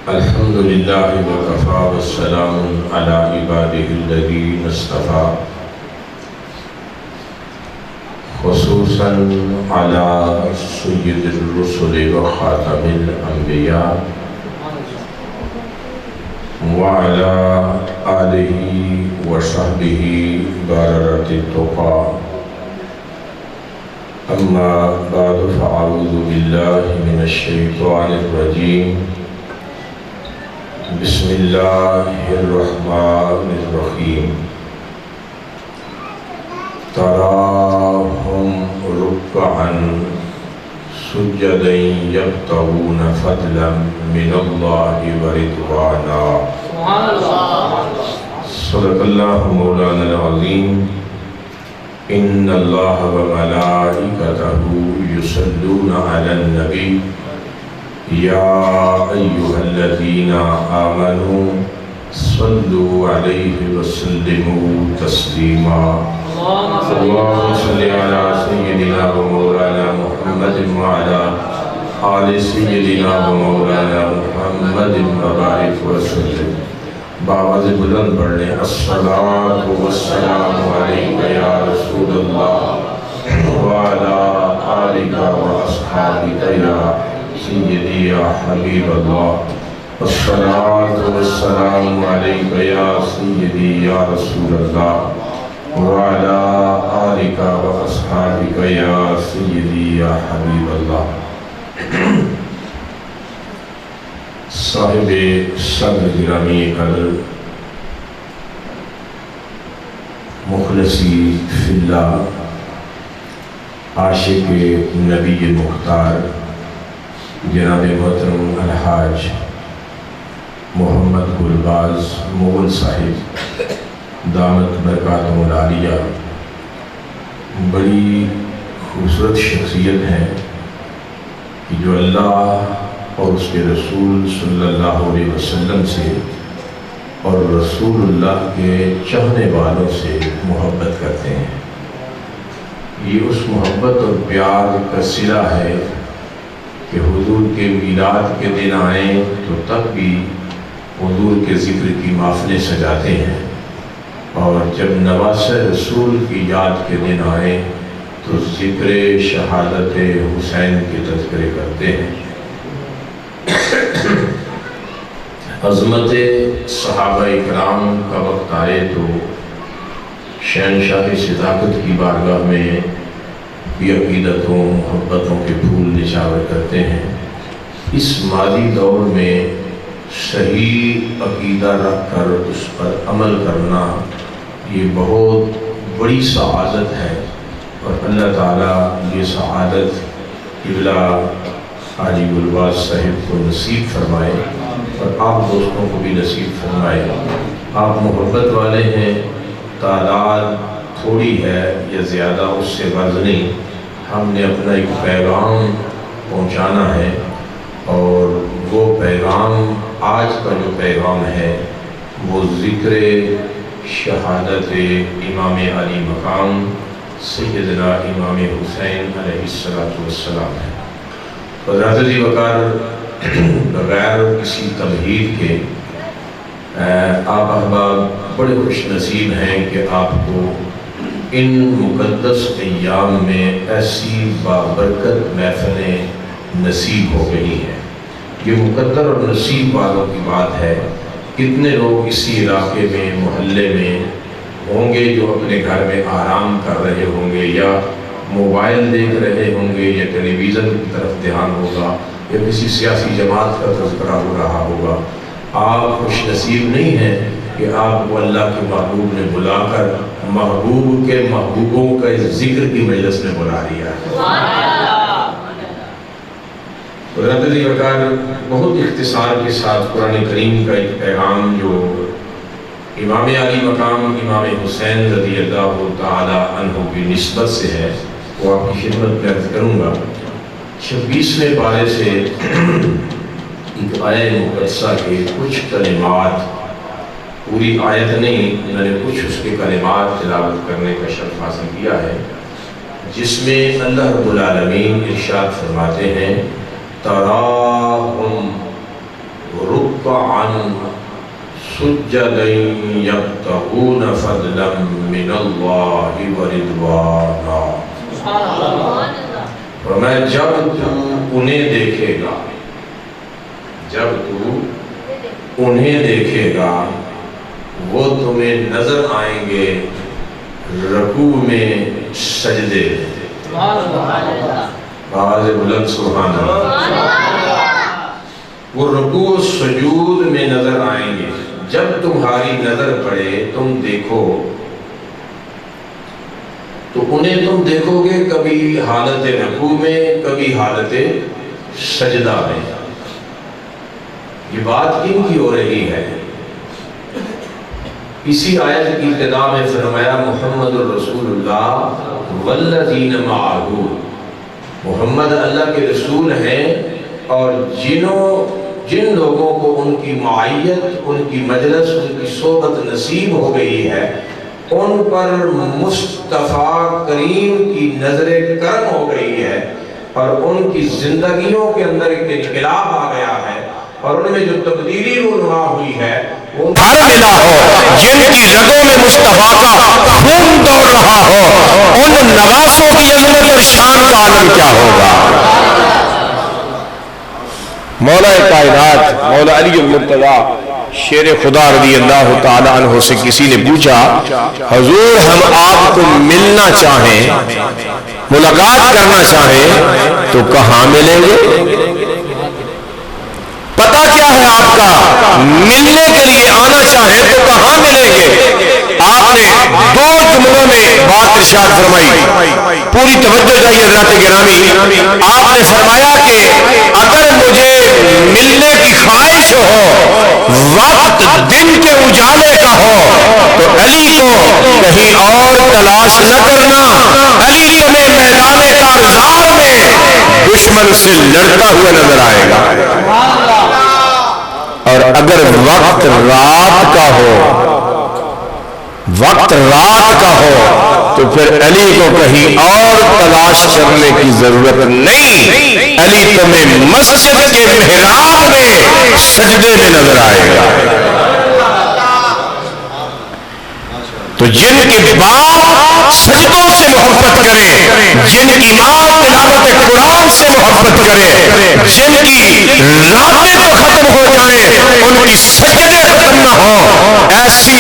الحمدللہ وکفی والسلام علی عبادہ الذین اصطفیٰ خصوصاً علی سید الرسل وخاتم الانبیاء وعلى آلہ وصحبہ باررۃ التقیٰ اما بعد فاعوذ باللہ من الشیطان الرجیم بسم اللہ الرحمن الرحیم تراہم رکعا سجدا یبتغون فضلا من اللہ ورضوانا صدق اللہ مولانا العظیم ان اللہ وملائکتہ یصلون علی النبی یا ایہا الذین آمنوا صلوا علیہ وسلموا تسلیما اللہم صلی علی سیدنا و مولانا محمد وعلی آل سیدنا و مولانا محمد وبارک وسلم باوز بلند پڑھ لیں الصلاۃ والسلام علیک یا رسول اللہ وعلی آلک واصحابک یا سیدی یا حبیب اللہ الصلاۃ والسلام علیک یا سیدی یا رسول اللہ وعلی آلک واصحابک یا سیدی یا حبیب اللہ صاحب صدر گرامی قدر مخلصی فی اللہ عاشق نبی مختار جناب محترم الحاج محمد گلباز مغل صاحب دامت برکاتہم العالیہ بڑی خوبصورت شخصیت ہے کہ جو اللہ اور اس کے رسول صلی اللہ علیہ وسلم سے اور رسول اللہ کے چاہنے والوں سے محبت کرتے ہیں۔ یہ اس محبت اور پیار کا صلہ ہے کہ حضور کے میلاد کے دن آئیں تو تب بھی حضور کے ذکر کی محفلیں سجاتے ہیں، اور جب نواز رسول کی یاد کے دن آئیں تو ذکر شہادت حسین کے تذکرے کرتے ہیں۔ عظمت صحابہ اکرام کا وقت آئے تو شہنشاہ صداقت کی بارگاہ میں بھی عقیدتوں محبتوں کے پھول نچھاور کرتے ہیں۔ اس ماضی دور میں صحیح عقیدہ رکھ کر اس پر عمل کرنا یہ بہت بڑی سعادت ہے، اور اللہ تعالیٰ یہ سعادت قبلہ حاجی گلباز صاحب کو نصیب فرمائے اور آپ دوستوں کو بھی نصیب فرمائے۔ آپ محبت والے ہیں، تعداد تھوڑی ہے یا زیادہ اس سے غرض نہیں، ہم نے اپنا ایک پیغام پہنچانا ہے، اور وہ پیغام آج کا جو پیغام ہے وہ ذکر شہادت امام علی مقام سیدنا امام حسین علیہ السلام ہے۔ حضرت وقار بغیر کسی تمہید کے آپ احباب بڑے خوش نصیب ہیں کہ آپ کو ان مقدس ایام میں ایسی بابرکت محفلیں نصیب ہو گئی ہیں۔ یہ مقدر اور نصیب والوں کی بات ہے۔ کتنے لوگ اسی علاقے میں محلے میں ہوں گے جو اپنے گھر میں آرام کر رہے ہوں گے، یا موبائل دیکھ رہے ہوں گے، یا ٹیلی ویژن کی طرف دھیان ہوگا، یا کسی سیاسی جماعت کا تذکرہ ہو رہا ہوگا۔ آپ خوش نصیب نہیں ہیں کہ آپ کو اللہ کے محبوب نے بلا کر محبوب کے محبوبوں کا ذکر کی مجلس میں بلا لیا ہے۔ حضرت وقار بہت اختصار کے ساتھ قرآن کریم کا ایک پیغام جو امام علی مقام امام حسین رضی اللہ تعالی عنہ کی نسبت سے ہے وہ آپ کی خدمت میں عرض کروں گا۔ 26ویں پارے سے ایک آیت مقدسہ کے کچھ کلمات، پوری آیت نہیں، میں نے کچھ اس کے کلمات تلاوت کرنے کا شرف حاصل کیا ہے، جس میں اللہ رب العالمین ارشاد فرماتے ہیں تراہم رکعا سجدا یبتغون فضلا من اللہ ورضوانا. فرمایا جب تو انہیں دیکھے گا، جب تو انہیں دیکھے گا وہ تمہیں نظر آئیں گے رکوع میں سجدے. آواز بلند سبحان اللہ. وہ رکوع و سجود میں نظر آئیں گے. جب تمہاری نظر پڑے تم دیکھو تو انہیں تم دیکھو گے کبھی حالت رکوع میں کبھی حالت سجدہ میں. یہ بات کن کی ہو رہی ہے؟ اسی آیت کی ابتدا میں فرمایا محمد الرسول اللہ والذین معہ. محمد اللہ کے رسول ہیں اور جن لوگوں کو ان کی معیت، ان کی مجلس، ان کی صحبت نصیب ہو گئی ہے ان پر مصطفیٰ کریم کی نظر کرم ہو گئی ہے اور ان کی زندگیوں کے اندر ایک انقلاب آ گیا ہے اور ان میں جو تبدیلی رونما ہوئی ہے وہ گھر ملا ہو. جن کی رگوں میں مصطفیٰ کا خون دوڑ رہا ہو ان نواسوں کی عظمت اور شان کا عالم کیا ہوگا. مولا کائنات مولا علی المرتضیٰ شیر خدا رضی اللہ تعالی عنہ سے کسی نے پوچھا حضور ہم آپ کو ملنا چاہیں، ملاقات کرنا چاہیں تو کہاں ملیں گے؟ پتہ کیا ہے آپ کا؟ ملنے کے لیے آنا چاہیں تو کہاں ملیں گے؟ آپ نے دو جملوں میں بات ارشاد فرمائی. پوری توجہ چاہیے حضرات گرامی. آپ نے فرمایا کہ اگر مجھے ملنے کی خواہش ہو، وقت دن کے اجالے کا ہو تو علی کو کہیں اور تلاش نہ کرنا. علی تمہیں میدان کارزار میں دشمن سے لڑتا ہوا نظر آئے گا. اور اگر وقت رات کا ہو، وقت رات کا ہو تو پھر علی کو کہیں اور تلاش کرنے کی ضرورت نہیں. علی تمہیں مسجد کے محراب میں سجدے میں نظر آئے گا. تو جن کے باپ سجدوں سے محبت کریں، جن کی ماں تلاوت قرآن سے محبت کرے، جن کی راتیں تو ختم ہو جائیں ان کی سجدے ختم نہ ہوں، ایسی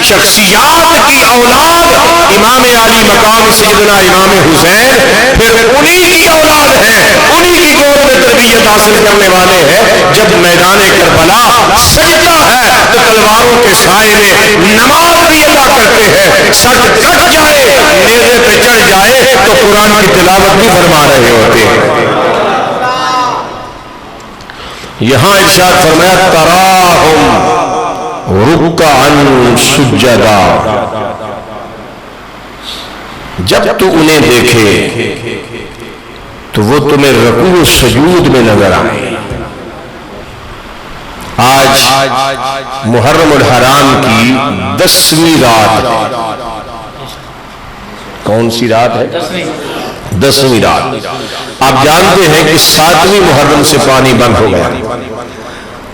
شخصیات کی اولاد امام علی مقام سیدنا امام حسین پھر انہی کی اولاد ہیں، انہی کی گود میں تربیت حاصل کرنے والے ہیں. جب میدان کربلا سجدہ ہے تو تلواروں کے سائے میں نماز بھی ادا کرتے ہیں. سر کٹ جائے، نیزے پہ چڑھ جائے تو قرآن کی تلاوت بھی فرما رہے ہوتے ہیں. یہاں ارشاد فرمایا تراہم رکعا سجدا. جب تو انہیں دیکھے تو وہ تمہیں رکوع و سجود میں نظر آئے. آج محرم الحرام کی 10ویں رات. کون سی رات ہے؟ 10ویں رات. آپ جانتے ہیں کہ 7ویں محرم سے پانی بند ہو گیا.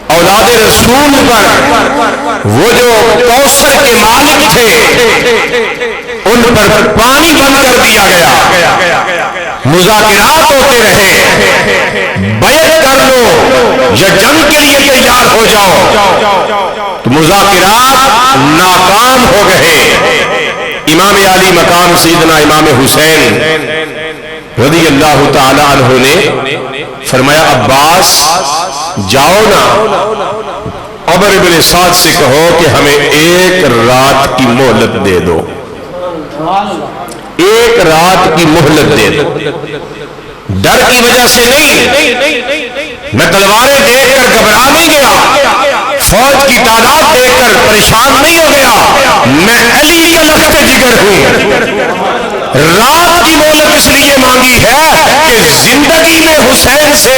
اولاد رسول پر وہ جو کوثر کے مالک تھے ان پر پانی بند کر دیا گیا. مذاکرات ہوتے رہے، بیعت کر لو یا جنگ کے لیے تیار ہو جاؤ، تو مذاکرات ناکام ہو گئے. امام علی مقام سیدنا امام حسین رضی اللہ تعالی عنہ نے فرمایا عباس جاؤ نا عمر بن سعد سے کہو کہ ہمیں 1 رات کی مہلت دے دو. 1 رات کی مہلت دے دو. ڈر کی وجہ سے نہیں، میں تلواریں دیکھ کر گھبرا نہیں گیا، فوج کی تعداد دیکھ کر پریشان نہیں ہو گیا. میں علی کا لخت جگر ہوں. رات کی مہلت اس لیے مانگی ہے کہ زندگی میں حسین سے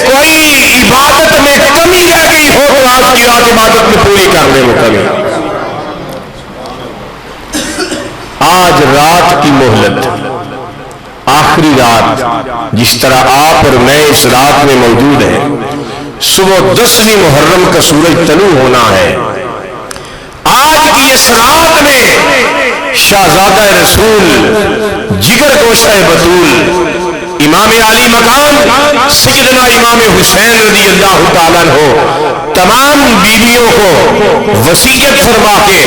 کوئی عبادت میں کمی رہ گئی ہو تو آج کی رات عبادت میں پوری کر دے. وہ کمی آج رات کی مہلت. آخری رات جس طرح آپ اور میں اس رات میں موجود ہیں، صبح 10ویں محرم کا سورج طلوع ہونا ہے۔ آج کی اس رات میں شہزادہ رسول، جگر گوشہ بطول، امام علی مقام سیدنا امام حسین رضی اللہ تعالیٰ عنہ تمام بیویوں کو وصیت فرما کے،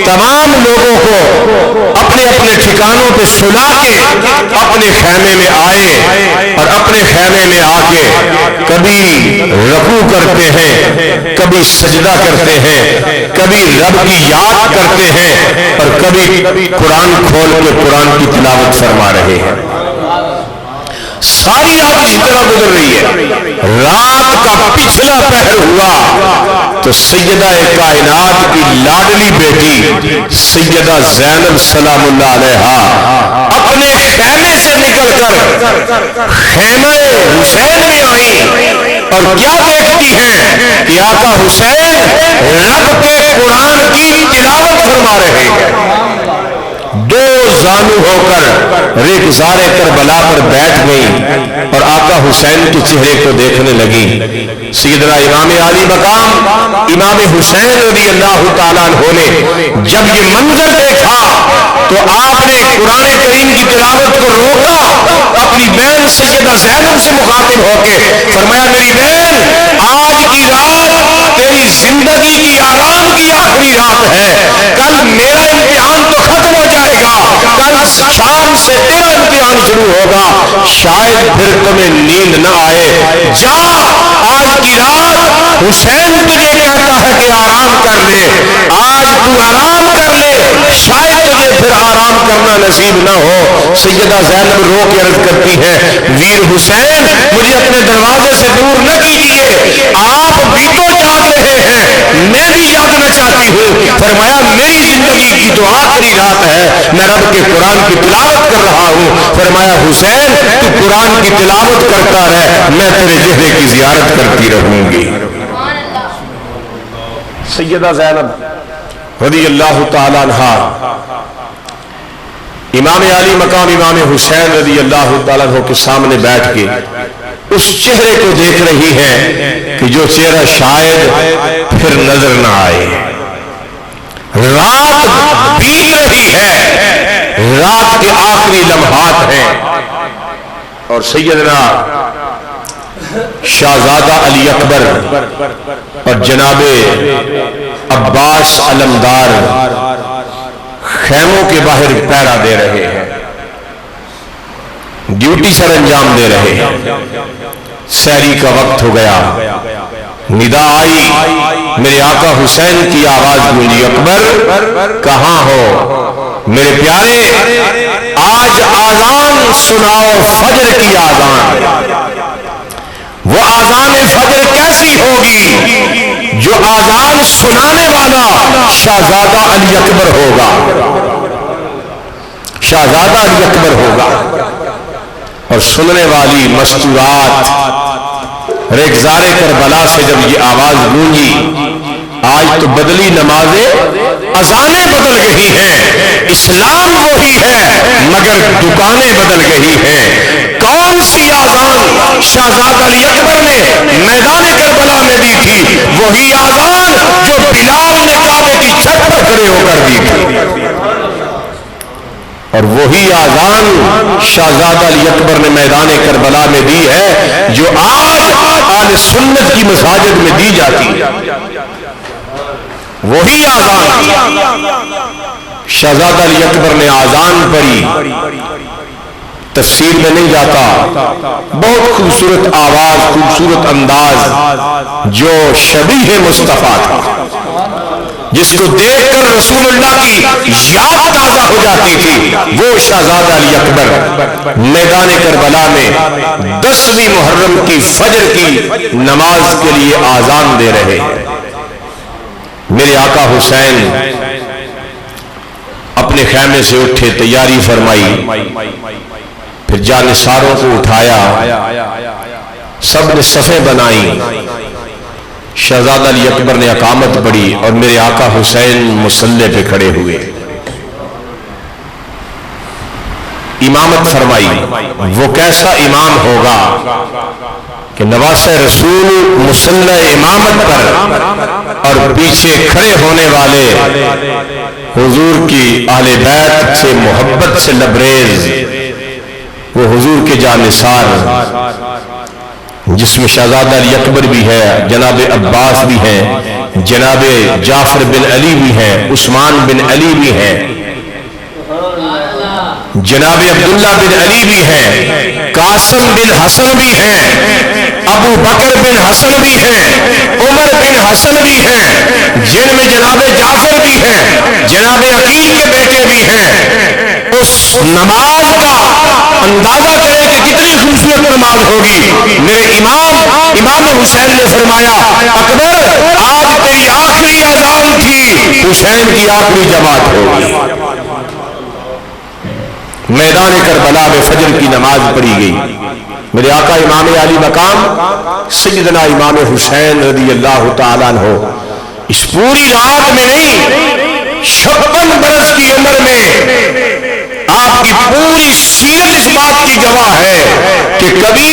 تمام لوگوں کو اپنے اپنے ٹھکانوں پہ سلا کے اپنے خیمے میں آئے، اور اپنے خیمے میں آ کے کبھی رکوع کرتے ہیں، کبھی سجدہ کرتے ہیں، کبھی رب کی یاد کرتے ہیں، اور کبھی قرآن کھول کے قرآن کی تلاوت فرما رہے ہیں۔ ساری رات اسی طرح گزر رہی ہے۔ رات کا پچھلا پہر ہوا تو سیدہ کائنات کی لاڈلی بیٹی سیدہ زینب سلام اللہ علیہا اپنے خیمے سے نکل کر خیمہ حسین میں آئیں، اور کیا دیکھتی ہیں کہ آقا حسین رب کے قرآن کی تلاوت فرما رہے ہیں۔ دو زانو ہو کر ریگزار کربلا پر بیٹھ گئی اور آقا حسین کے چہرے کو دیکھنے لگی۔ سیدنا امام علی مقام امام حسین رضی اللہ تعالیٰ عنہ نے جب یہ منظر دیکھا تو آپ نے قرآن کریم کی تلاوت کو روکا، اپنی بہن سیدہ زینب سے مخاطب ہو کے فرمایا، میری بہن آج کی رات تیری زندگی کی آرام کی آخری رات ہے، کل میرا امتحان تو ختم ہو جائے گا، کل شام سے تیرا امتحان شروع ہوگا، شاید پھر تمہیں نیند نہ آئے، جا آج کی رات حسین تجھے کہتا ہے کہ آرام کر لے، آج تو آرام کر لے، شاید تجھے پھر آرام کرنا نصیب نہ ہو۔ سیدہ زینب رو کے عرض کرتی ہے، ویر حسین مجھے اپنے دروازے سے دور نہ کیجیے، آپ بھی تو جاگ رہے ہیں، میں بھی جاگنا چاہتی ہوں۔ فرمایا میری زندگی کی جو آخری رات ہے میں رب کے قرآن کی تلاوت کر رہا ہوں۔ فرمایا حسین تو قرآن کی تلاوت کرتا رہ، میں تیرے چہرے کی زیارت کرتی رہوں گی۔ سیدہ زینب رضی اللہ تعالیٰ عنہا امام علی مقام امام حسین رضی اللہ تعالیٰ عنہ کے سامنے بیٹھ کے اس چہرے کو دیکھ رہی ہے کہ جو چہرہ شاید پھر نظر نہ آئے۔ رات بیت رہی ہے، رات کے آخری لمحات ہیں، اور سیدنا شہزادہ علی اکبر اور جناب عباس علمدار خیموں کے باہر پہرا دے رہے ہیں، ڈیوٹی سر انجام دے رہے ہیں۔ سحری کا وقت ہو گیا، ندا آئی، میرے آقا حسین کی آواز گونجی، اکبر کہاں ہو میرے پیارے، آج آذان سناؤ، فجر کی آذان۔ وہ آذان فجر کیسی ہوگی جو آذان سنانے والا شہزادہ علی اکبر ہوگا، شہزادہ علی اکبر ہوگا، اور سننے والی مستورات ریگزار کربلا سے جب یہ آواز گونجی، آج تو بدلی نمازیں اذانیں بدل گئی ہیں، اسلام وہی ہے مگر دکانیں بدل گئی ہیں۔ کون سی آذان شہزادہ علی اکبر نے میدان کربلا میں دی تھی؟ وہی آذان جو بلال نے کعبے کی چھت پر کھڑے ہو کر دی تھی، اور وہی آذان شہزادہ علی اکبر نے میدان کربلا میں دی ہے جو آج اہل سنت کی مساجد میں دی جاتی ہے۔ وہی آذان شہزادہ علی اکبر نے آذان پڑھی، تفسیر میں نہیں جاتا، بہت خوبصورت آواز، خوبصورت انداز، جو شبیہ مصطفیٰ تھا، جس کو دیکھ کر رسول اللہ کی یاد تازہ ہو جاتی تھی، وہ شہزادہ علی اکبر میدان کربلا میں 10ویں محرم کی فجر کی نماز کے لیے آذان دے رہے ہیں۔ میرے آقا حسین اپنے خیمے سے اٹھے، تیاری فرمائی، پھر جانثاروں کو اٹھایا، سب نے صفیں بنائی، شہزادہ علی اکبر نے اقامت پڑھی، اور میرے آقا حسین مصلی پہ کھڑے ہوئے۔ امامت فرمائی، وہ کیسا امام ہوگا کہ نواسہ رسول مصلی امامت پر اور پیچھے کھڑے ہونے والے حضور کی اہل بیت سے محبت سے لبریز، وہ حضور کے جانثار جس میں شہزادہ علی اکبر بھی ہے، جناب عباس بھی ہیں، جناب جعفر بن علی بھی ہیں، عثمان بن علی بھی ہیں، جناب عبداللہ بن علی بھی ہیں، قاسم بن حسن بھی ہیں، ابو بکر بن حسن بھی ہیں، عمر بن حسن بھی ہیں، جن میں جناب جعفر بھی ہیں، جناب عقیل کے بیٹے بھی ہیں۔ اس نماز کا اندازہ کریں کہ کتنی خوبصورت نماز ہوگی۔ میرے امام حسین نے فرمایا، اکبر آج تیری آخری اذان تھی، حسین کی آخری جماعت ہوگی۔ میدان کربلا میں فجر کی نماز پڑھی گئی، میرے آقا امام علی مقام سیدنا امام حسین رضی اللہ تعالیٰ عنہ اس پوری رات میں نہیں، 56 برس کی عمر میں آپ کی پوری سیرت اس بات کی گواہ ہے کہ کبھی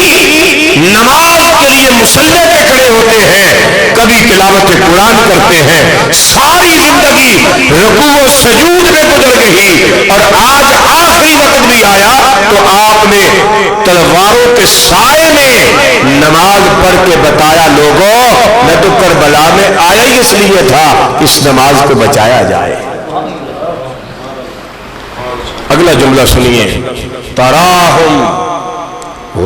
نماز کے لیے مصلی پہ کھڑے ہوتے ہیں، کبھی تلاوت قرآن کرتے ہیں، ساری زندگی رکوع و سجود میں گزر گئی، اور آج آخری وقت بھی آیا تو آپ نے تلواروں کے سائے میں نماز پڑھ کے بتایا، لوگوں میں تو کربلا میں آیا ہی اس لیے تھا اس نماز کو بچایا جائے۔ اگلا جملہ سنیے، تراہم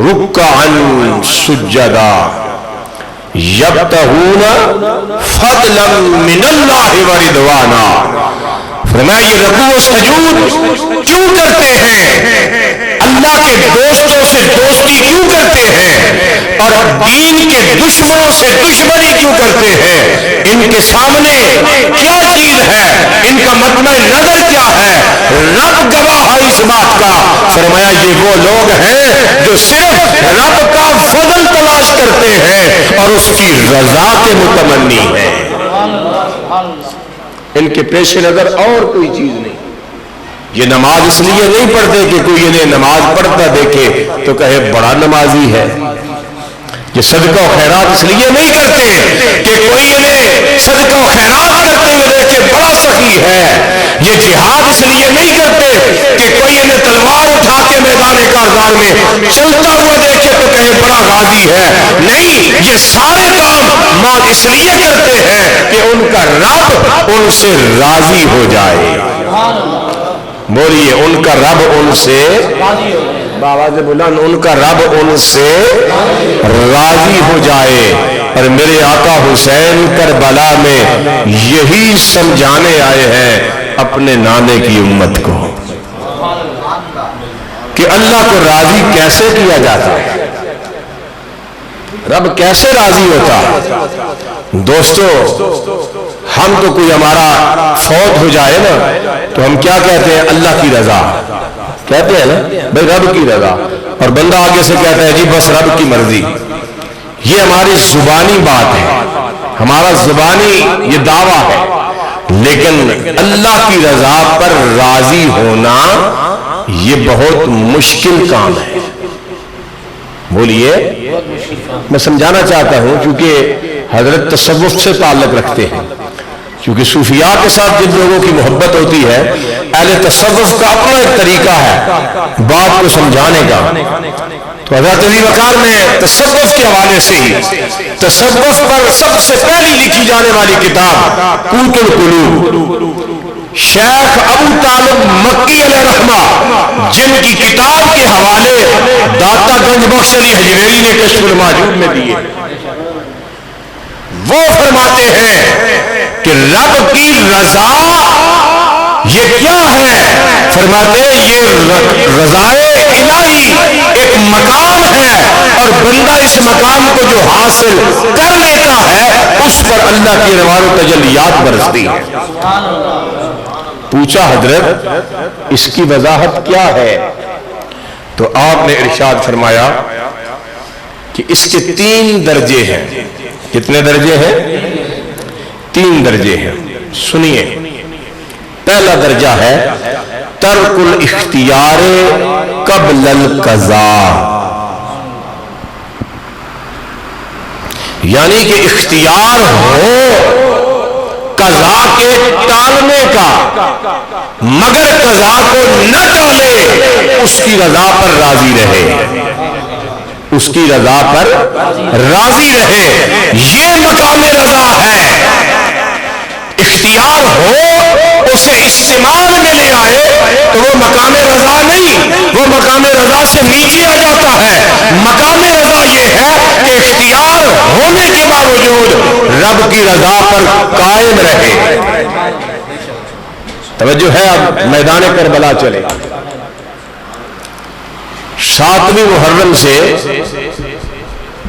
رکعا سجدا یبتغون فضلا من اللہ ورضوانا۔ فرمایا یہ رکوع و سجود کیوں کرتے ہیں؟ اللہ کے دوستوں سے دوستی کیوں کرتے ہیں اور دین کے دشمنوں سے دشمنی کیوں کرتے ہیں؟ ان کے سامنے کیا چیز ہے؟ ان کا مطمع نظر کیا ہے؟ رب گواہ ہے اس بات کا۔ فرمایا یہ وہ لوگ ہیں جو صرف رب کا فضل تلاش کرتے ہیں اور اس کی رضا کے متمنی ہیں، ان کے پیش نظر اور کوئی چیز نہیں۔ یہ نماز اس لیے نہیں پڑھتے کہ کوئی انہیں نماز پڑھتا دیکھے تو کہے بڑا نمازی ہے۔ یہ صدقہ و خیرات اس لیے نہیں کرتے کہ کوئی انہیں صدقہ و خیرات کرتے ہوئے دیکھے بڑا سخی ہے۔ یہ جہاد اس لیے نہیں کرتے کہ کوئی انہیں تلوار اٹھا کے میدان کارزار میں چلتا ہوا دیکھے تو کہے بڑا غازی ہے۔ نہیں، یہ سارے کام موت اس لیے کرتے ہیں کہ ان کا رب ان سے راضی ہو جائے۔ بولیے، ان کا رب ان سے بآواز بلند، ان کا رب ان سے راضی ہو جائے۔ اور میرے آقا حسین کربلا میں یہی سمجھانے آئے ہیں اپنے نانے کی امت کو کہ اللہ کو راضی کیسے کیا جاتا ہے، رب کیسے راضی ہوتا ہے۔ دوستو، ہم تو کوئی ہمارا فوت ہو جائے نا تو ہم کیا کہتے ہیں؟ اللہ کی رضا کہتے ہیں نا بھائی، رب کی رضا، اور بندہ آگے سے کہتا ہے جی بس رب کی مرضی۔ یہ ہماری زبانی بات ہے، ہمارا زبانی یہ دعویٰ ہے، لیکن اللہ کی رضا پر راضی ہونا یہ بہت مشکل کام ہے۔ بولیے، میں سمجھانا چاہتا ہوں کیونکہ حضرت تصوف سے تعلق رکھتے ہیں، کیونکہ صوفیاء کے ساتھ جن لوگوں کی محبت ہوتی ہے، اہل تصوف کا اپنا ایک طریقہ ہے بات کو سمجھانے کا۔ تو حضرت علی وقار نے تصوف کے حوالے سے ہی تصوف پر سب سے پہلی لکھی جانے والی کتاب قوت القلوب، شیخ ابو طالب مکی علیہ رحمہ، جن کی کتاب کے حوالے داتا گنج بخش علی حجویری نے کشف الموجود میں دیے، وہ فرماتے ہیں کہ رب کی رضا یہ کیا ہے؟ فرماتے ہیں یہ رضائے الہی ایک مقام ہے، اور بندہ اس مقام کو جو حاصل کر لیتا ہے اس پر اللہ کی انوار و تجلیات برستی ہے۔ پوچھا حضرت اس کی وضاحت کیا ہے؟ تو آپ نے ارشاد فرمایا کہ اس کے 3 درجے ہیں۔ کتنے درجے ہیں؟ 3 درجے ہیں۔ سنیے، پہلا درجہ ہے ترک الاختیار قبل القضاء، یعنی کہ اختیار ہو قضا کے ٹالنے کا، مگر قضا کو نہ ٹالے، اس کی رضا پر راضی رہے، اس کی رضا پر راضی رہے، یہ مقام رضا ہے۔ اختیار ہو اسے استعمال میں لے آئے تو وہ مقام رضا نہیں، وہ مقام رضا سے نیچے آ جاتا ہے۔ مقام رضا یہ ہے کہ اختیار ہونے کے باوجود رب کی رضا پر قائم رہے۔ توجہ ہے، اب میدان کربلا چلے۔ 7ویں محرم سے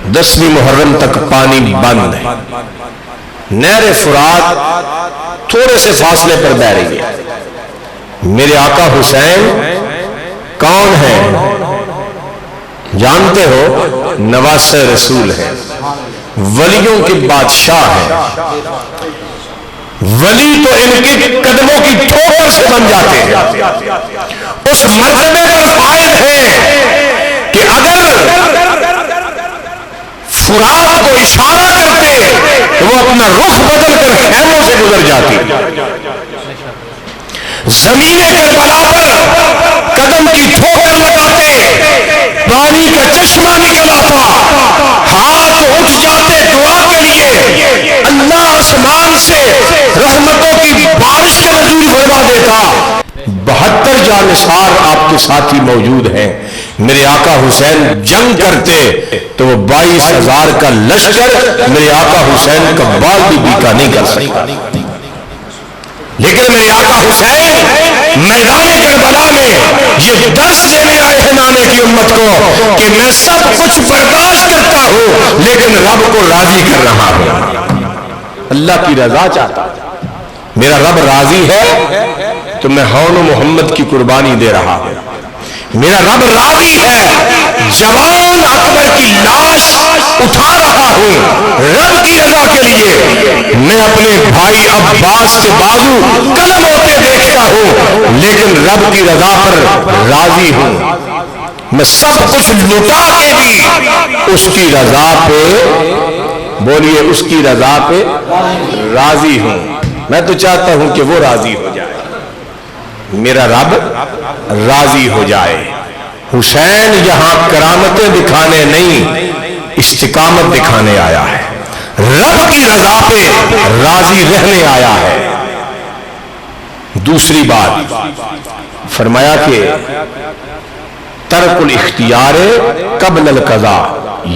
10ویں محرم تک پانی بند ہے، نہر فرات تھوڑے سے فاصلے پر بہ رہی ہے۔ میرے آقا حسین کون ہیں جانتے ہو؟ نواسہ رسول ہیں، ولیوں کے بادشاہ ہیں۔ ولی تو ان کے قدموں کی ٹھوکر سے بن جاتے ہیں، اس مرتبے پر فائز ہیں کہ اگر فرات کو اشارہ کرتے تو وہ اپنا رخ بدل کر خیموں سے گزر جاتی۔ زمین کربلا پر قدم کی ٹھوکر لگاتے پانی کا چشمہ نکل آتا، ہاتھ اٹھ جاتے دعا کے لیے، اللہ آسمان سے رحمتوں کی بارش کا نزول فرما دیتا۔ 72 جانثار آپ کے ساتھی موجود ہیں۔ میرے آقا حسین جنگ کرتے تو وہ 22,000 کا لشکر میرے آقا حسین کا بال بھی بیکا نہیں کر سکتا، لیکن میرے آقا حسین میدان کربلا میں یہ درس دینے آئے ہیں نانے کی امت کو کہ میں سب کچھ برداشت کرتا ہوں لیکن رب کو راضی کر رہا ہوں، اللہ کی رضا چاہتا ہوں۔ میرا رب راضی ہے تو میں ہون و محمد کی قربانی دے رہا ہوں۔ میرا رب راضی ہے، جوان اکبر کی لاش اٹھا رہا ہوں رب کی رضا کے لیے۔ میں اپنے بھائی عباس کے بازو قلم ہوتے دیکھتا ہوں لیکن رب کی رضا پر راضی ہوں۔ میں سب کچھ لٹا کے بھی اس کی رضا پہ، بولیے، اس کی رضا پہ راضی ہوں۔ میں تو چاہتا ہوں کہ وہ راضی ہو جائے، میرا رب راضی ہو جائے۔ حسین یہاں کرامتیں دکھانے نہیں، استقامت دکھانے آیا ہے، رب کی رضا پہ راضی رہنے آیا ہے۔ دوسری بات فرمایا کہ ترک الاختیار قبل القضاء،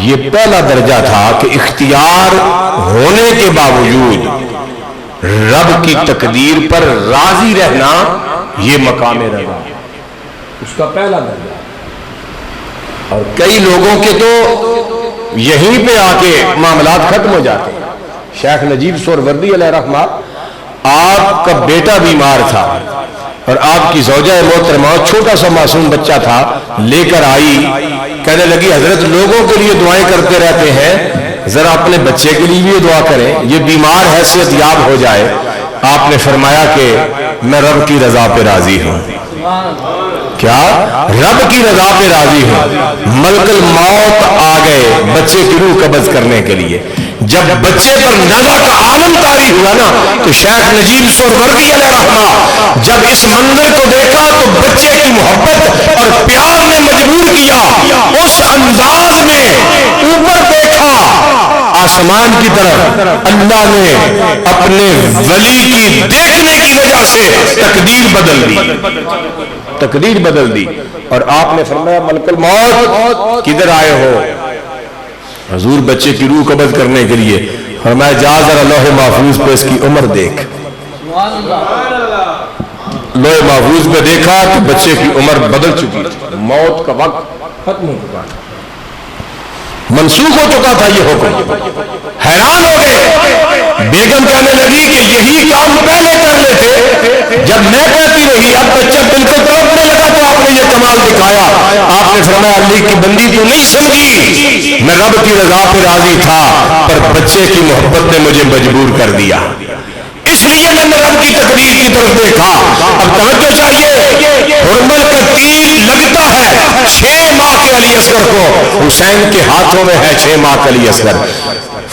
یہ پہلا درجہ تھا کہ اختیار ہونے کے باوجود رب کی تقدیر پر راضی رہنا، یہ مقام رضا، اس کا پہلا درجہ۔ اور کئی لوگوں کے تو یہیں پہ آ کے معاملات ختم ہو جاتے ہیں۔ شیخ نجیب سہروردی علیہ رحمہ، آپ کا بیٹا بیمار تھا اور آپ کی زوجہ محترمہ چھوٹا سا معصوم بچہ تھا، لے کر آئی، کہنے لگی حضرت لوگوں کے لیے دعائیں کرتے رہتے ہیں، ذرا اپنے بچے کے لیے بھی دعا کریں، یہ بیمار ہے صحت یاب ہو جائے۔ آپ نے فرمایا کہ میں رب کی رضا پہ راضی ہوں۔ کیا؟ رب کی رضا پہ راضی ہوں۔ ملک الموت آ گئے بچے کی روح قبض کرنے کے لیے۔ جب بچے پر نزع کا عالم طاری ہوا نا تو شیخ نجیب سہروردی علیہ رحمہ جب اس منظر کو دیکھا تو بچے کی محبت اور پیار نے مجبور کیا، اس انداز میں اوپر دیکھا آسمان کی طرف، اللہ نے اپنے ولی کی دیکھنے کی وجہ سے تقدیر بدل دی، تقدیر بدل دی۔ اور آپ نے فرمایا ملک الموت کدھر آئے ہو؟ حضور بچے کی روح قبض کرنے کے لیے۔ فرمایا جا ذرا لوح محفوظ پہ اس کی عمر دیکھ۔ لوح محفوظ پہ دیکھا تو بچے کی عمر بدل چکی تھی، موت کا وقت ختم ہو چکا تھا، منسوخ ہو چکا تھا یہ حکم۔ حیران ہو گئے، بیگم کہنے لگی کہ یہی کام پہلے کر لیتے، جب میں کہتی رہی اب بچہ بالکل تڑپنے لگا تو آپ نے یہ کمال دکھایا۔ آپ نے فرمایا اللہ کی بندی تو نہیں سمجھی، میں رب کی رضا پہ راضی تھا پر بچے کی محبت نے مجھے مجبور کر دیا، اس لیے میں نے رب کی تقدیر کی طرف دیکھا۔ اب توجہ چاہیے، حرمت کا تیر لگتا ہے علی اصغر کو، حسین کے ہاتھوں میں ہے 6 ماہ کا علی اصغر۔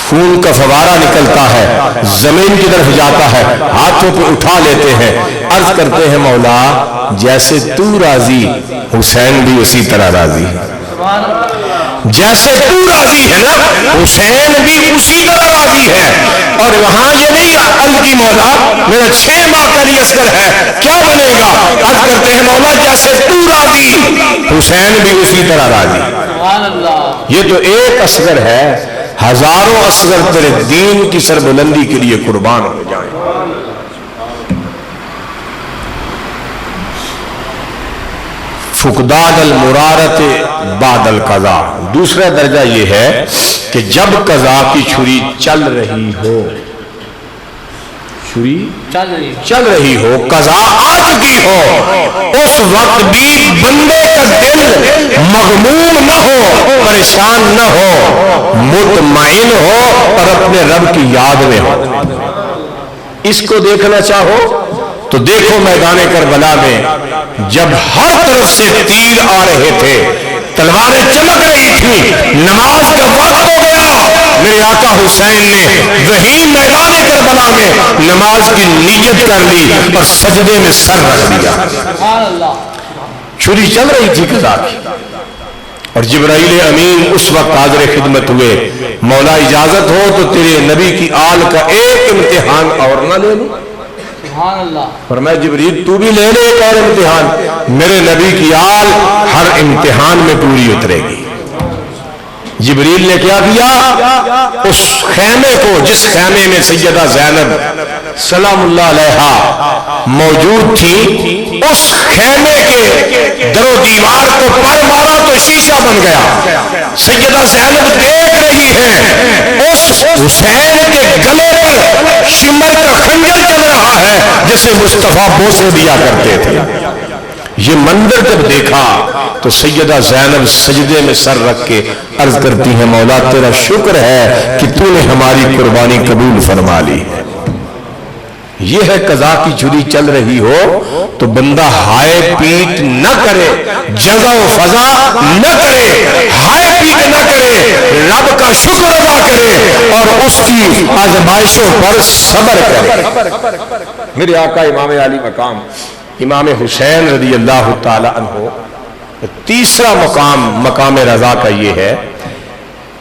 خون کا فوارہ نکلتا ہے، زمین کی طرف جاتا ہے، ہاتھوں پہ اٹھا لیتے ہیں، عرض کرتے ہیں مولا جیسے تو راضی حسین بھی اسی طرح راضی ہے، جیسے تو راضی ہے نا حسین بھی اسی طرح راضی ہے۔ اور وہاں یہ نہیں عرض کی مولا میرا 6 ماہ کا علی اصغر ہے کیا بنے گا، عرض کرتے ہیں مولا جیسے تو راضی حسین بھی اسی طرح راضی۔ یہ تو ایک اصغر ہے، ہزاروں اصغر تیرے دین کی سربلندی کے لیے قربان ہو جائیں۔ فقدان المرارت بعد القضاء، دوسرا درجہ یہ ہے کہ جب قضا کی چھری چل رہی ہو، چھری چل رہی ہو، قضا آ چکی ہو، اس وقت بھی بندے کا دل مغموم نہ ہو، پریشان نہ ہو، مطمئن ہو اور اپنے رب کی یاد میں ہو۔ اس کو دیکھنا چاہو تو دیکھو میدان کربلا میں جب ہر طرف سے تیر آ رہے تھے، تلواریں چمک رہی تھیں، نماز کا وقت ہو گیا، میرے آقا حسین نے وہی میدان کربلا میں نماز کی نیت کر لی اور سجدے میں سر رکھ دیا۔ چھری چل رہی تھی قضا کی، اور جبرائیل امین اس وقت حاضر خدمت ہوئے، مولا اجازت ہو تو تیرے نبی کی آل کا ایک امتحان اور نہ لے لوں؟ فرمایا جبریل تو بھی لے لے ایک اور امتحان، میرے نبی کی آل ہر امتحان میں پوری اترے گی۔ جبریل نے کیا کیا، اس خیمے کو جس خیمے میں سیدہ زینب سلام اللہ علیہا موجود تھی، اس خیمے کے در و دیوار کو پر مارا تو شیشہ بن گیا۔ سیدہ زینب دیکھ رہی ہے اس حسین کے گلے پر شمر کا خنجر چل رہا ہے جسے مصطفیٰ بوسے دیا کرتے تھے۔ یہ منظر جب دیکھا تو سیدہ زینب سجدے میں سر رکھ کے عرض کرتی ہیں مولا تیرا شکر ہے کہ تو نے ہماری قربانی قبول فرما لی۔ یہ ہے قضا کی چھری چل رہی ہو تو بندہ ہائے پیٹ نہ کرے، جزا و فضا نہ کرے، ہائے پیٹ نہ کرے، رب کا شکر ادا کرے اور اس کی آزمائشوں پر صبر کرے۔ میرے آقا امام عالی مقام امام حسین رضی اللہ تعالی عنہ، تیسرا مقام مقام رضا کا یہ ہے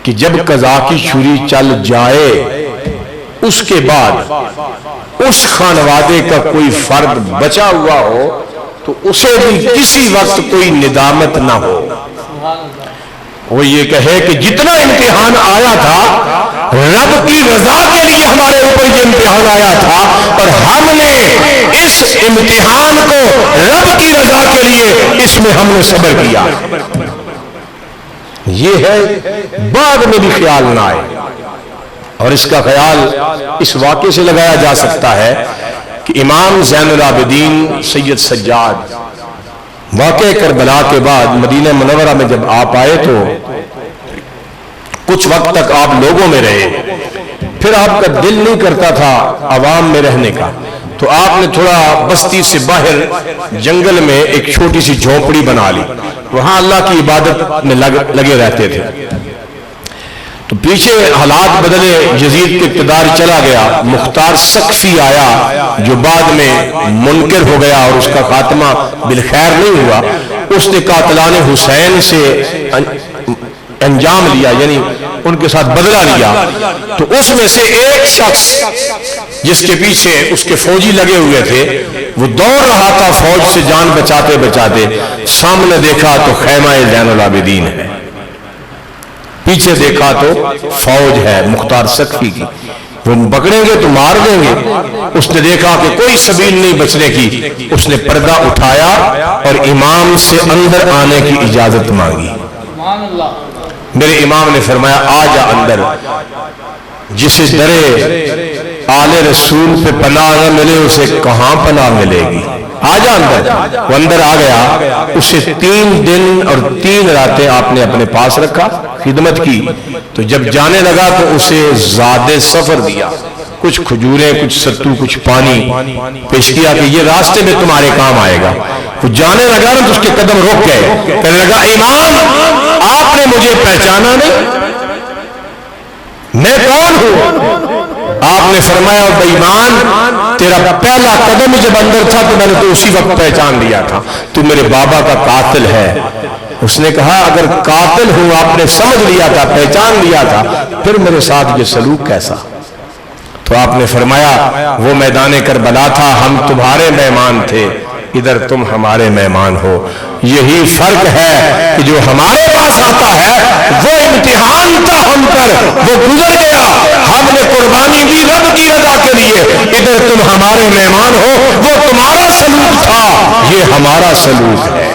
کہ جب قضا کی چھری چل جائے اس کے بعد اس خانوادے کا کوئی فرد بچا ہوا ہو تو اسے بھی کسی وقت کوئی ندامت نہ ہو، وہ یہ کہے کہ جتنا امتحان آیا تھا رب کی رضا کے لیے ہمارے اوپر یہ امتحان آیا تھا اور ہم نے اس امتحان کو رب کی رضا کے لیے اس میں ہم نے صبر کیا۔ یہ ہے بعد میں بھی خیال نہ آئے، اور اس کا خیال اس واقعے سے لگایا جا سکتا ہے کہ امام زین العابدین سید سجاد واقعہ کربلا کے بعد مدینہ منورہ میں جب آپ آئے تو کچھ وقت تک آپ لوگوں میں رہے، پھر آپ کا دل نہیں کرتا تھا عوام میں رہنے کا، تو آپ نے تھوڑا بستی سے باہر جنگل میں ایک چھوٹی سی جھونپڑی بنا لی، وہاں اللہ کی عبادت میں لگے رہتے تھے۔ تو پیچھے حالات بدلے، یزید کے اقتدار چلا گیا، مختار سقفی آیا جو بعد میں منکر ہو گیا اور اس کا خاتمہ بالخیر نہیں ہوا، اس نے قاتلان حسین سے انجام لیا، یعنی ان کے ساتھ بدلہ لیا۔ تو اس میں سے ایک شخص جس کے پیچھے اس کے فوجی لگے ہوئے تھے وہ دوڑ رہا تھا فوج سے جان بچاتے بچاتے، سامنے دیکھا تو خیمہ زین العابدین ہے، پیچھے دیکھا تو فوج ہے مختار سقفی کی، وہ پکڑیں گے تو مار دیں گے۔ اس نے دیکھا کہ کوئی سبیل نہیں بچنے کی، اس نے پردہ اٹھایا اور امام سے اندر آنے کی اجازت مانگی۔ میرے امام نے فرمایا آ جا اندر، جسے درے آل رسول پہ پناہ نہ ملے اسے کہاں پناہ ملے گی، آ جا اندر۔ وہ اندر آ گیا، اسے 3 دن اور 3 راتیں آپ نے اپنے پاس رکھا، خدمت کی، تو جب جانے لگا تو اسے زاد سفر دیا، کچھ کھجوریں، کچھ ستو، کچھ پانی پیش کیا کہ یہ راستے میں تمہارے کام آئے گا۔ وہ جانے لگا نا تو اس کے قدم رک گئے، کہنے لگا امام مجھے پہچانا نہیں؟ میں کون ہوں؟ آپ نے فرمایا بے ایمان، تیرا پہلا قدم جب اندر تھا تو میں نے تو اسی وقت پہچان لیا تھا، تو میرے بابا کا قاتل ہے۔ اس نے کہا اگر قاتل ہوں، آپ نے سمجھ لیا تھا، پہچان لیا تھا، پھر میرے ساتھ یہ سلوک کیسا؟ تو آپ نے فرمایا وہ میدان کربلا تھا، ہم تمہارے مہمان تھے، ادھر تم ہمارے مہمان ہو۔ یہی فرق ہے کہ جو ہمارے پاس آتا ہے وہ امتحان تھا ہم پر، وہ گزر گیا، ہم نے قربانی دی رب کی رضا کے لیے، ادھر تم ہمارے مہمان ہو، وہ تمہارا سلوک تھا، یہ ہمارا سلوک ہے،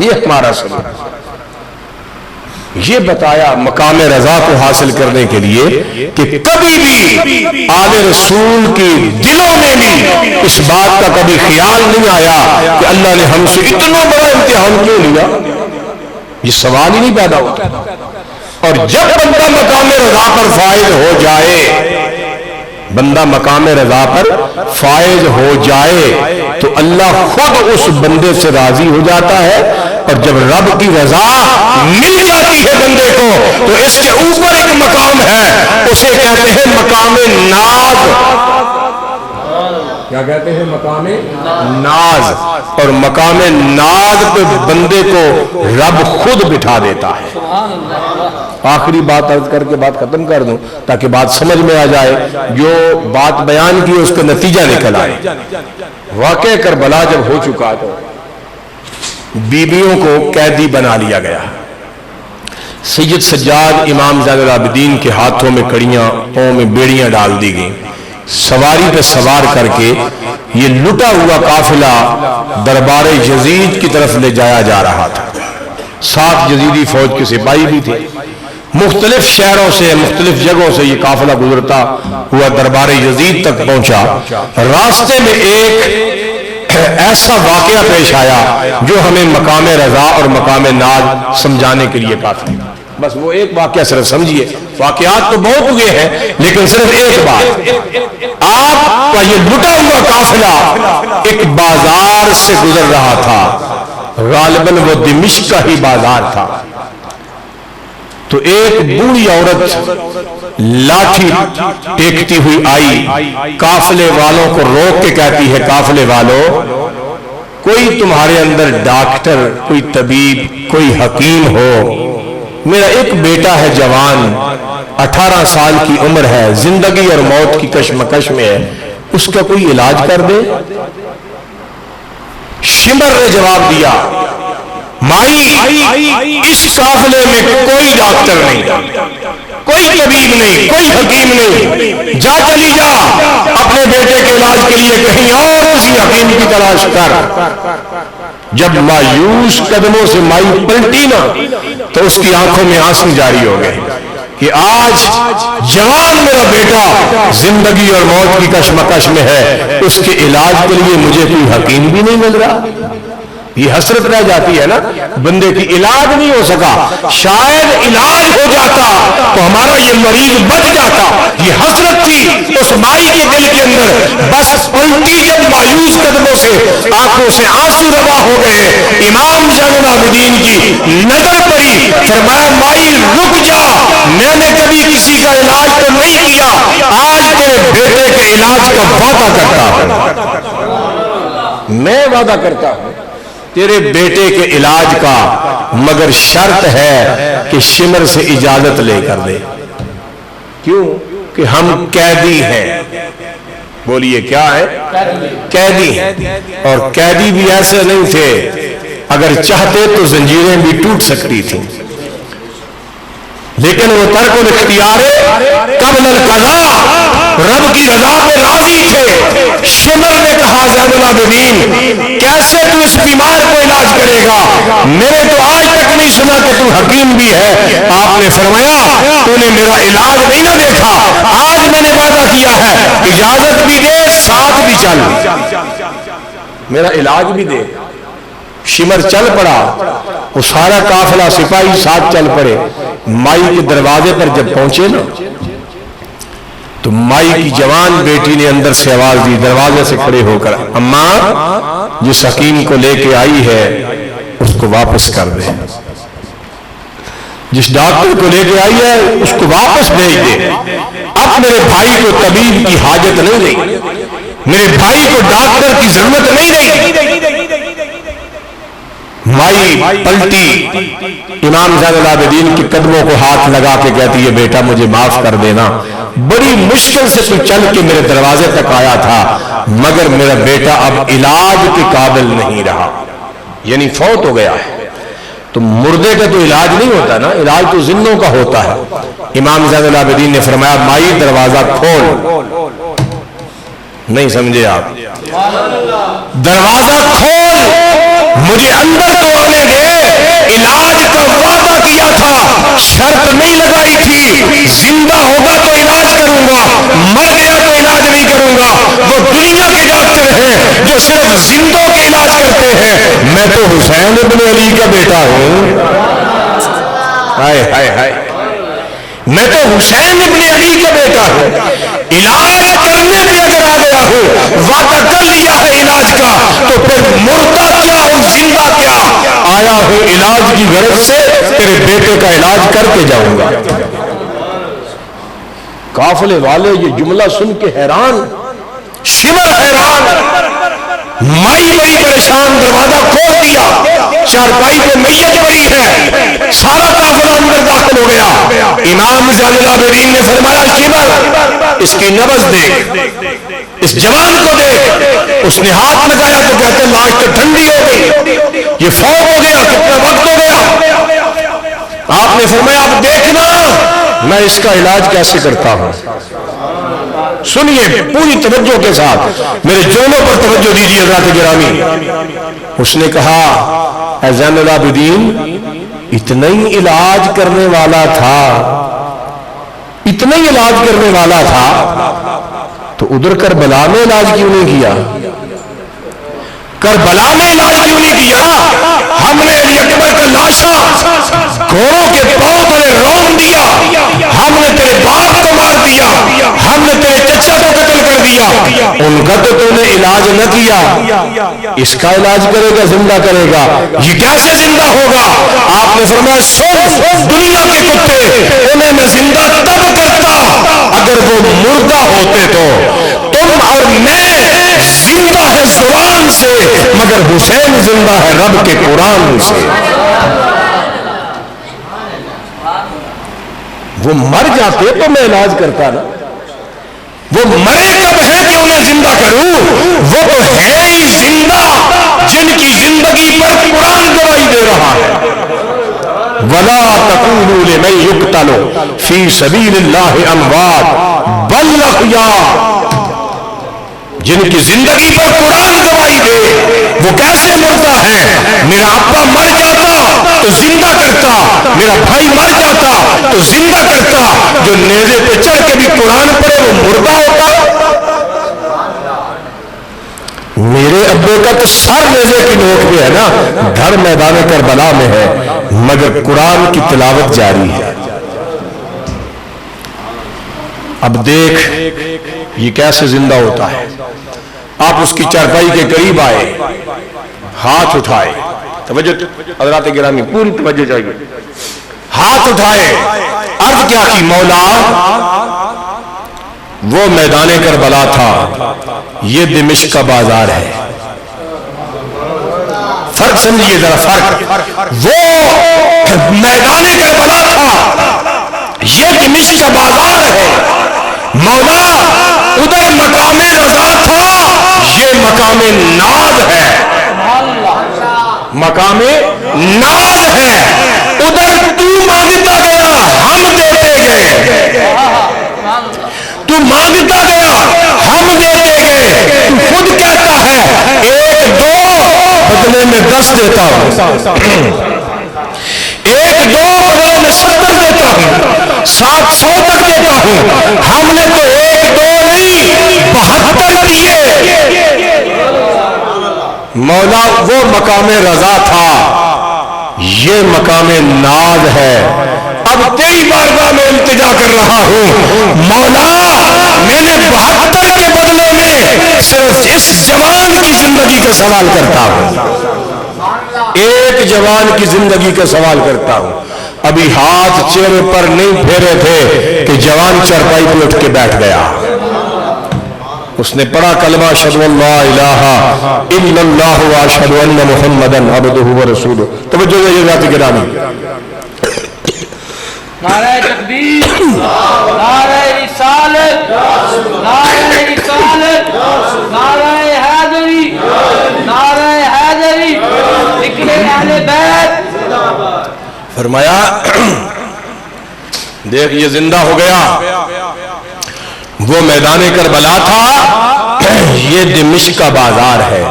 یہ ہمارا سلوک۔ یہ بتایا مقام رضا کو حاصل کرنے کے لیے کہ کبھی بھی آل رسول کی دلوں میں بھی اس بات کا کبھی خیال نہیں آیا کہ اللہ نے ہم سے اتنا بڑا امتحان کیوں لیا، یہ سوال ہی نہیں پیدا ہوتا۔ اور جب بندہ مقام رضا پر فائز ہو جائے، بندہ مقام رضا پر فائز ہو جائے تو اللہ خود اس بندے سے راضی ہو جاتا ہے، اور جب رب کی رضا مل جاتی ہے بندے کو تو اس کے اوپر ایک مقام ہے، اسے کہتے ہیں مقام ناز۔ کیا کہتے ہیں؟ مقام ناز۔ اور مقام ناز پہ بندے کو رب خود بٹھا دیتا ہے۔ آخری بات عرض کر کے بات ختم کر دوں تاکہ بات سمجھ میں آ جائے، جو بات بیان کی اس کا نتیجہ نکل آئے۔ واقعہ کربلا جب ہو چکا تو بیویوں کو قیدی بنا لیا گیا، سید سجاد امام زین العابدین کے ہاتھوں میں کڑیاں، پاؤں میں بیڑیاں ڈال دی گئیں، سواری پہ سوار کر کے یہ لٹا ہوا قافلہ دربار یزید کی طرف لے جایا جا رہا تھا۔ 7 یزیدی فوج کے سپاہی بھی تھے، مختلف شہروں سے، مختلف جگہوں سے یہ قافلہ گزرتا ہوا دربار یزید تک پہنچا۔ راستے میں ایک ایسا واقعہ پیش آیا جو ہمیں مقام رضا اور مقام ناز سمجھانے کے لیے کافی، بس وہ ایک واقعہ صرف سمجھیے، واقعات تو بہت ہوئے ہیں لیکن صرف ایک بات، آپ کا یہ لٹا ہوا قافلہ ایک بازار سے گزر رہا تھا، غالباً وہ دمشق کا ہی بازار تھا، تو ایک بوڑھی عورت لاٹھی ٹیکتی ہوئی آئی، قافلے والوں کو روک کے کہتی ہے قافلے والوں، کوئی تمہارے اندر ڈاکٹر، کوئی طبیب، کوئی حکیم ہو، میرا ایک بیٹا ہے جوان، 18 سال کی عمر ہے، زندگی اور موت کی کشمکش میں ہے، اس کا کوئی علاج کر دے۔ شمر نے جواب دیا مائی اس قافلے میں کوئی ڈاکٹر نہیں، کوئی طبیب نہیں، کوئی حکیم نہیں، جا چلی جا اپنے بیٹے کے علاج کے لیے کہیں اور کسی حکیم کی تلاش کر۔ جب مایوس قدموں سے مائی پلٹی نا تو اس کی آنکھوں میں آنسو جاری ہو گئے کہ آج جوان میرا بیٹا زندگی اور موت کی کشمکش میں ہے، اس کے علاج کے لیے مجھے کوئی حکیم بھی نہیں مل رہا۔ یہ حسرت رہ جاتی ہے نا، بندے کی علاج نہیں ہو سکا، شاید علاج ہو جاتا تو ہمارا یہ مریض بچ جاتا۔ یہ حسرت تھی اس مائی کے دل کے اندر، بس پلٹی جب مایوس قدموں سے آنکھوں سے آنسو روا ہو گئے، امام زین العابدین کی نظر پڑی، فرمایا مائی رک جا، میں نے کبھی کسی کا علاج تو نہیں کیا، آج تیرے بیٹے کے علاج کا وعدہ کرتا ہوں، میں وعدہ کرتا ہوں تیرے بیٹے کے علاج کا، مگر شرط ہے کہ شمر سے اجازت لے کر دے۔ کیوں؟ کہ ہم قیدی ہیں۔ بولیے کیا ہے؟ قیدی ہیں، اور قیدی بھی ایسے نہیں تھے، اگر چاہتے تو زنجیریں بھی ٹوٹ سکتی تھیں، لیکن وہ ترک الاختیار قبل القضاء، رب کی رضا پہ راضی تھے۔ شمر نے کہا زین العابدین کیسے تو اس بیمار کو علاج کرے گا، میں نے تو آج تک نہیں سنا کہ تو حکیم بھی ہے۔ آپ نے فرمایا تو نے میرا علاج نہیں نہ دیکھا، آج میں نے وعدہ کیا ہے اجازت بھی دے، ساتھ بھی چل، میرا علاج بھی دے۔ شمر چل پڑا، وہ سارا قافلہ سپاہی ساتھ چل پڑے۔ مائی کے دروازے پر جب پہنچے نا تو مائی کی جوان بیٹی نے اندر سے آواز دی، دروازے سے کھڑے ہو کر، اماں جس حکیم کو لے کے آئی ہے اس کو واپس کر دے۔ جس ڈاکٹر کو لے کے آئی ہے اس کو واپس بھیج دے. اب میرے بھائی کو طبیب کی حاجت نہیں رہی, میرے بھائی کو ڈاکٹر کی ضرورت نہیں رہی. مائی پلٹی, امام زین العابدین کے قدموں کو ہاتھ لگا کے کہتی ہے بیٹا مجھے معاف کر دینا, بڑی مشکل سے تو چل کے میرے دروازے تک آیا تھا مگر میرا بیٹا اب علاج کے قابل نہیں رہا, یعنی فوت ہو گیا ہے. تو مردے کا تو علاج نہیں ہوتا نا, علاج تو زندوں کا ہوتا ہے. امام زین العابدین نے فرمایا مائی دروازہ کھول. نہیں سمجھے آپ, دروازہ کھول, مجھے اندر تو آنے دے. علاج کا وعدہ کیا تھا, شرط نہیں لگائی تھی زندہ ہوگا تو علاج کروں گا, مر گیا تو علاج نہیں کروں گا. وہ دنیا کے ڈاکٹر ہیں جو صرف زندوں کے علاج کرتے ہیں, میں تو حسین ابن علی کا بیٹا ہوں. ہائے ہائے ہائے, میں تو حسین ابن علی کا بیٹا ہوں. علاج کرنے پہ اگر آ گیا ہوں, وعدہ کر لیا ہے علاج کا, تو پھر مردہ کیا اور زندہ کیا, آیا ہوں علاج کی غرض سے, تیرے بیٹے کا علاج کر کے جاؤں گا. قافلے والے یہ جملہ سن کے حیران, شمر حیران. مائی بڑی پریشان, دروازہ کھول دیا, چارپائی پہ میت پڑی ہے, سارا قافلہ اندر داخل ہو گیا. امام زین العابدین نے فرمایا شمر اس کی نبض دیکھ, اس جوان کو دیکھ. اس نے ہاتھ لگایا تو کہتے لاش تو ٹھنڈی ہو گئی, یہ فوت ہو گیا, کتنا وقت ہو گیا. آپ نے فرمایا اب دیکھنا میں اس کا علاج کیسے کرتا ہوں. سنیے پوری توجہ کے ساتھ, میرے جونوں پر توجہ دیجیے حضرات گرامی. اس نے کہا اے زین العابدین اتنا ہی علاج کرنے والا تھا, اتنا ہی علاج کرنے والا تھا تو ادھر کربلا میں علاج کیوں نہیں کیا, کربلا میں علاج کیوں نہیں کیا. ہم نے علی اکبر کا لاشا گھوڑوں کے پاؤں تلے رون دیا, ہم نے تیرے باپ کو مار دیا, ہم نے تیرے چچا کو قتل کر دیا, ان کا تو نے علاج نہ کیا, اس کا علاج کرے گا, زندہ کرے گا, یہ کیسے زندہ ہوگا. آپ نے فرمایا سن دنیا کے کتے, انہیں میں زندہ تب کرتا اگر وہ مردہ ہوتے تو. تم اور میں زندہ ہے زبان سے مگر حسین زندہ ہے رب کے قرآن سے. وہ مر جاتے تو میں علاج کرتا نا, وہ مرے کب ہے کہ انہیں زندہ کروں, وہ تو ہے ہی زندہ جن کی زندگی پر قرآن گواہی دے رہا ہے. وَلَا تَقُولُوا لِمَن يُقْتَلُ فِي سَبِيلِ اللَّهِ أَمْوَاتٌ بَلْ أَحْيَاءٌ. جن کی زندگی پر قرآن گواہی دے وہ کیسے مرتا ہے. میرا ابا مر جاتا تو زندہ کرتا, میرا بھائی مر جاتا تو زندہ کرتا, جو نیزے پہ چڑھ کے بھی قرآن پڑھے وہ مردہ ہوتا. میرے ابے کا تو سر نیزے کی نوک پہ ہے نا, گھر میدان کربلا میں ہے مگر قرآن کی تلاوت جاری ہے. اب دیکھ یہ کیسے زندہ ہوتا ہے. آپ اس کی چارپائی کے قریب آئے, ہاتھ اٹھائے, توجہ حضرات گرامی پوری توجہ چاہیے, ہاتھ اٹھائے, عرض کیا کی مولا وہ میدان کربلا تھا, یہ دمشق کا بازار ہے. فرق سمجھیے ذرا فرق, وہ میدان کربلا تھا, یہ دمشق کا بازار ہے. مولا ادھر مقام رضا تھا, یہ مقام ناز ہے. مقام ناز ہے. ادھر تو مانگتا گیا ہم دیتے گئے, تو مانگتا گیا ہم دیتے گئے. تو خود کہتا ہے 1-2 بدلے میں 10 دیتا ہوں, 1-2 بدلے میں 70 دیتا ہوں, 700 تک دیتا ہوں. ہم نے تو 1-2 نہیں 72 دیے. مولا وہ مقام رضا تھا, یہ مقام ناز ہے. اب تیری بارگاہ میں التجا کر رہا ہوں مولا, میں نے 72 کے بدلے میں صرف اس جوان کی زندگی کا سوال کرتا ہوں, ایک جوان کی زندگی کا سوال کرتا ہوں. ابھی ہاتھ چہرے پر نہیں پھیرے تھے کہ جوان چرپائی پہ اٹھ کے بیٹھ گیا. اس نے پڑھا کلمہ اشہدو ان لا الہ الا اللہ و اشہدو ان محمدا عبدہ و رسولہ. توجہ دیجیے ذات گرامی. نعرہ تکبیر، نعرہ رسالت، نعرہ رسالت، نعرہ حیدری، نعرہ حیدری، ذکر اہل بیت. فرمایا دیکھ یہ زندہ ہو گیا. وہ میدان کربلا تھا، یہ دمشق کا بازار ہے.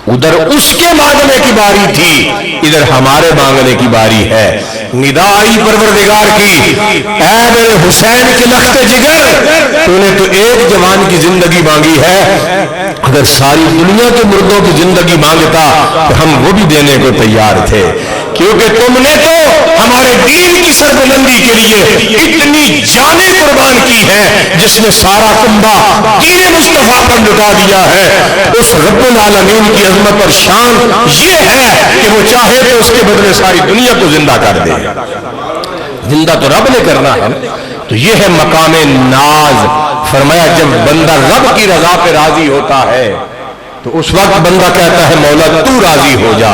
ادھر اس کے مانگنے کی باری تھی، ادھر ہمارے مانگنے کی باری ہے. ندا آئی پروردگار کی، اے میرے حسین کے لخت جگر، تو نے تو ایک جوان کی زندگی مانگی ہے، اگر ساری دنیا کے مردوں کی زندگی مانگتا تو ہم وہ بھی دینے کو تیار تھے، کیونکہ تم نے تو ہمارے دین کی سربلندی کے لیے اتنی جانیں قربان کی ہیں جس نے سارا کنبہ دین مصطفیٰ پر لٹا دیا ہے. اس رب العالمین کی عظمت اور شان یہ ہے کہ وہ چاہے تو اس کے بدلے ساری دنیا کو زندہ کر دے. زندہ تو رب نے کرنا ہے. تو یہ ہے مقام ناز. فرمایا جب بندہ رب کی رضا پہ راضی ہوتا ہے تو اس وقت بندہ کہتا ہے مولا تو راضی ہو جا،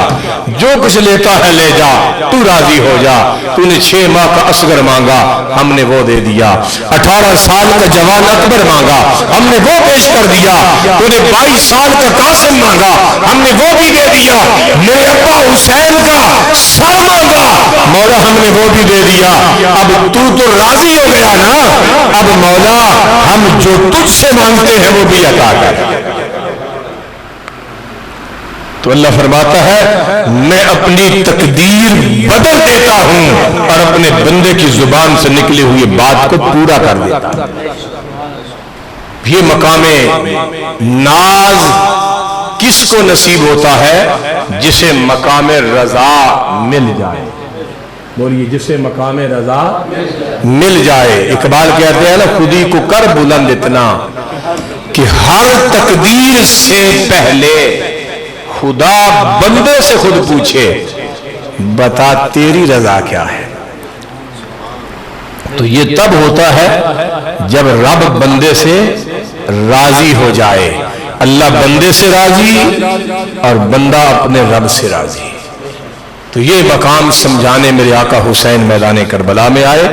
جو کچھ لیتا ہے لے جا، تو راضی ہو جا. تو نے 6 ماہ کا اصغر مانگا، ہم نے وہ دے دیا. 18 سال کا جوان اکبر مانگا، ہم نے وہ پیش کر دیا. تو نے 22 سال کا قاسم مانگا، ہم نے وہ بھی دے دیا. میرے ابا حسین کا سر مانگا، مولا ہم نے وہ بھی دے دیا. اب تو راضی ہو گیا نا، اب مولا ہم جو تجھ سے مانگتے ہیں وہ بھی عطا کر. تو اللہ فرماتا ہے میں اپنی تقدیر بدل دیتا ہوں اور اپنے بندے کی زبان سے نکلی ہوئی بات کو پورا کر دیتا ہوں. یہ مقام ناز کس کو نصیب ہوتا ہے؟ جسے مقام رضا مل جائے. بولیے جسے مقام رضا مل جائے. اقبال کہتے ہیں نا خودی کو کر بلند اتنا کہ ہر تقدیر سے پہلے خدا بندے سے خود پوچھے بتا تیری رضا کیا ہے. تو یہ تب ہوتا ہے جب رب بندے سے راضی ہو جائے. اللہ بندے سے راضی اور بندہ اپنے رب سے راضی. تو یہ مقام سمجھانے میرے آقا حسین میدان کربلا میں آئے.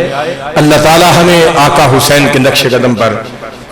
اللہ تعالی ہمیں آقا حسین کے نقش قدم پر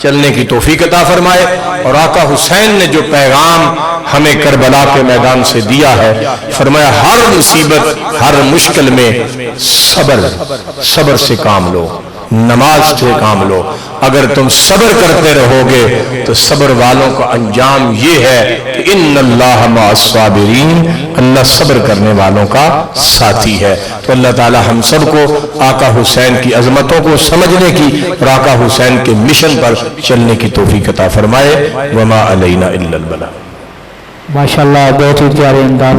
چلنے کی توفیق عطا فرمائے. اور آقا حسین نے جو پیغام ہمیں کربلا کے میدان سے دیا ہے، فرمایا ہر مصیبت ہر مشکل میں صبر سے کام لو، نماز سے کام لو. اگر تم صبر کرتے رہو گے تو صبر والوں کا انجام یہ ہے کہ ان اللہ مع الصابرین، اللہ صبر کرنے والوں کا ساتھی ہے. تو اللہ تعالی ہم سب کو آقا حسین کی عظمتوں کو سمجھنے کی اور آقا حسین کے مشن پر چلنے کی توفیق عطا فرمائے. وما علینا الا البلاغ. ماشاءاللہ بہت ہی پیارے انداز